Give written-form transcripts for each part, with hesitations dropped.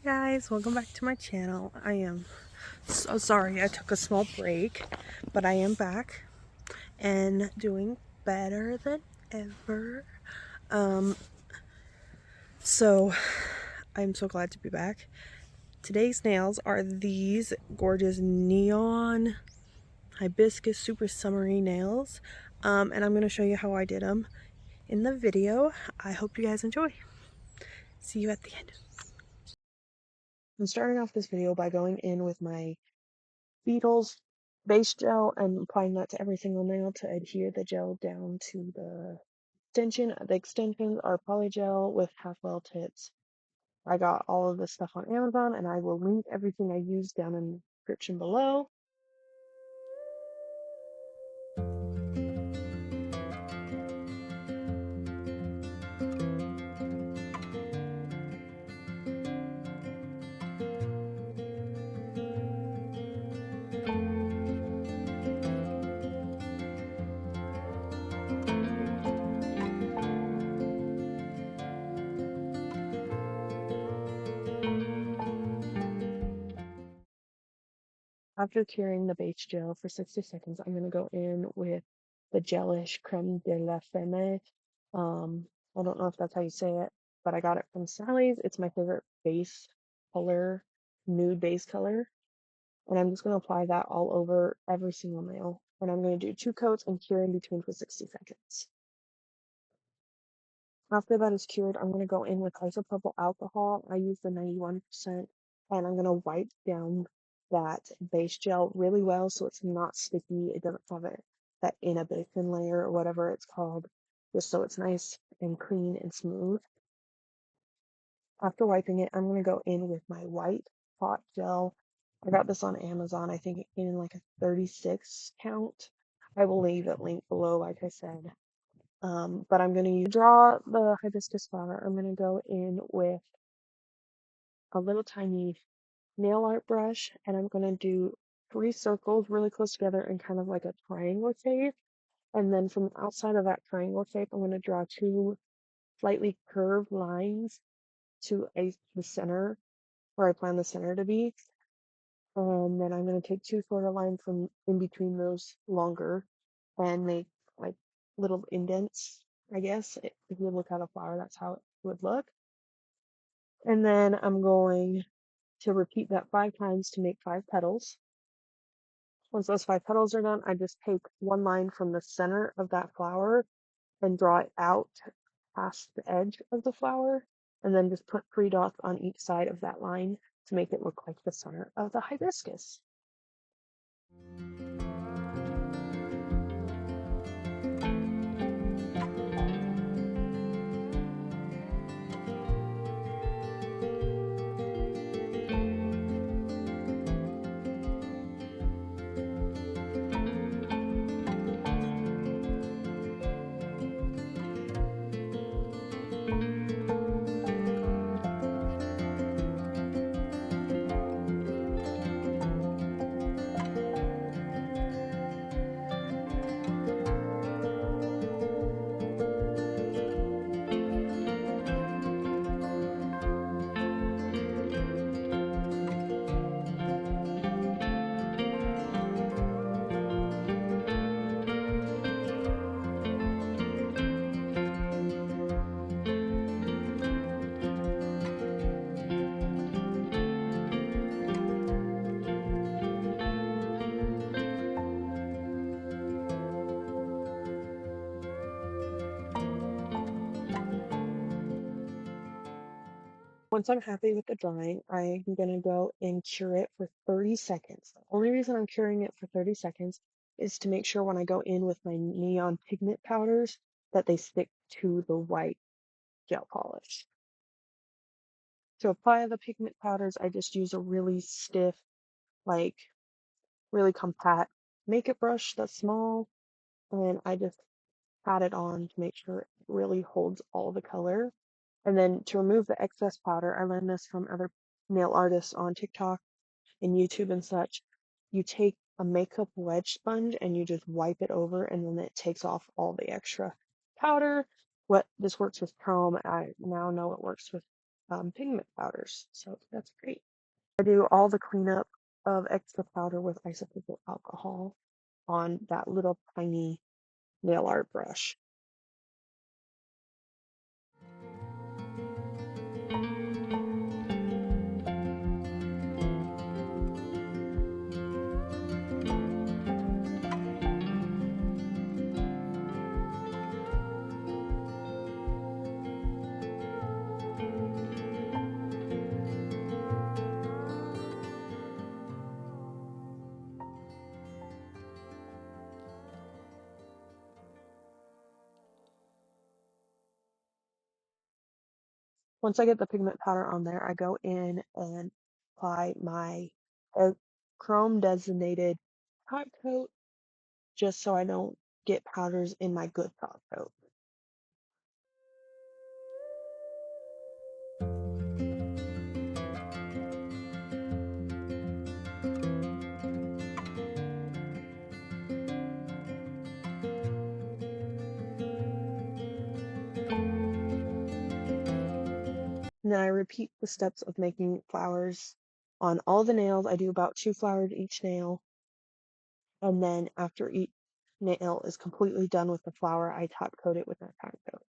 Guys, welcome back to my channel. I am so sorry I took a small break, but I am back and doing better than ever. Um so I'm so glad to be back. Today's nails are these gorgeous neon hibiscus super summery nails. And I'm going to show you how I did them in the video. I hope you guys enjoy. See you at the end. I'm starting off this video by going in with my Beetles base gel and applying that to every single nail to adhere the gel down to the extension. The extensions are polygel with half-well tips. I got all of this stuff on Amazon, and I will link everything I used down in the description below. After curing the base gel for 60 seconds, I'm going to go in with the gelish creme de la femme. I don't know if that's how you say it, but I got it from Sally's. It's my favorite base color, nude base color. And I'm just going to apply that all over every single nail. And I'm going to do 2 coats and cure in between for 60 seconds. After that is cured, I'm going to go in with isopropyl alcohol. I use the 91%, and I'm going to wipe down that base gel really well so it's not sticky. It doesn't have that inhibition layer or whatever it's called, just so it's nice and clean and smooth. After wiping it, I'm going to go in with my white pot gel. I got this on Amazon. I think it came in like a 36 count. I will leave it linked below, like I said. But I'm going to draw the hibiscus flower. I'm going to go in with a little tiny nail art brush, and I'm going to do 3 circles really close together in kind of like a triangle shape. And then from the outside of that triangle shape, I'm going to draw 2 slightly curved lines to the center where I plan the center to be. And then I'm going to take 2 shorter lines from in between those longer and make like little indents, I guess. If you look at a flower, that's how it would look. And then I'm going to repeat that 5 times to make 5 petals. Once those 5 petals are done, I just take 1 line from the center of that flower and draw it out past the edge of the flower, and then just put 3 dots on each side of that line to make it look like the center of the hibiscus. Once I'm happy with the drawing, I'm going to go and cure it for 30 seconds. The only reason I'm curing it for 30 seconds is to make sure when I go in with my neon pigment powders that they stick to the white gel polish. To apply the pigment powders, I just use a really stiff, like really compact makeup brush that's small, and I just pat it on to make sure it really holds all the color. And then to remove the excess powder, I learned this from other nail artists on TikTok and YouTube and such. You take a makeup wedge sponge and you just wipe it over, and then it takes off all the extra powder. This works with chrome. I now know it works with pigment powders. So that's great. I do all the cleanup of extra powder with isopropyl alcohol on that little tiny nail art brush. Once I get the pigment powder on there, I go in and apply my chrome designated top coat just so I don't get powders in my good top coat. And then I repeat the steps of making flowers on all the nails. I do about 2 flowers each nail. And then after each nail is completely done with the flower, I top coat it with that top coat.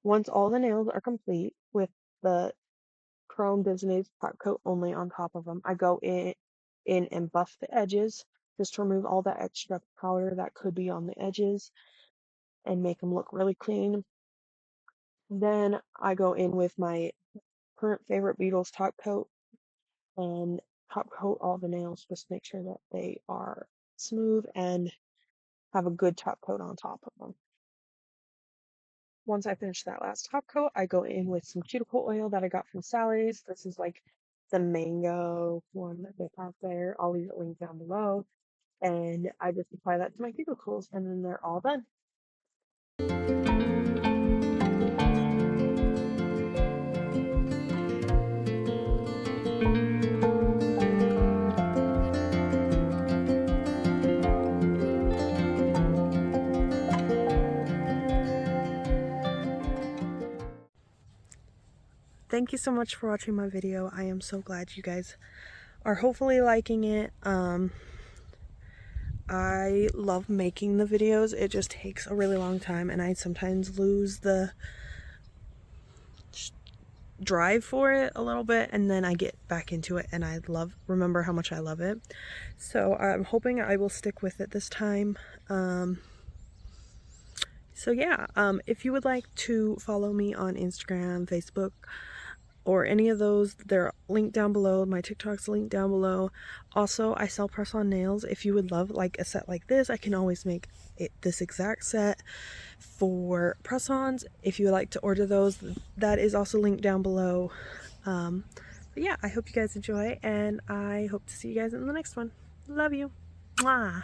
Once all the nails are complete with the chrome designated top coat only on top of them, I go in and buff the edges just to remove all that extra powder that could be on the edges and make them look really clean. Then I go in with my current favorite Beetles top coat and top coat all the nails just to make sure that they are smooth and have a good top coat on top of them. Once I finish that last top coat, I go in with some cuticle oil that I got from Sally's. This is like the mango one that they have there. I'll leave it linked down below. And I just apply that to my cuticles and then they're all done. Thank you so much for watching my video. I am so glad you guys are hopefully liking it. I love making the videos. It just takes a really long time and I sometimes lose the drive for it a little bit, and then I get back into it, and I remember how much I love it. So I'm hoping I will stick with it this time. So yeah, if you would like to follow me on Instagram, Facebook, or any of those, they're linked down below. My TikTok's linked down below. Also, I sell press-on nails. If you would love like a set like this, I can always make this exact set for press-ons. If you would like to order those, that is also linked down below. But yeah, I hope you guys enjoy, and I hope to see you guys in the next one. Love you. Mwah.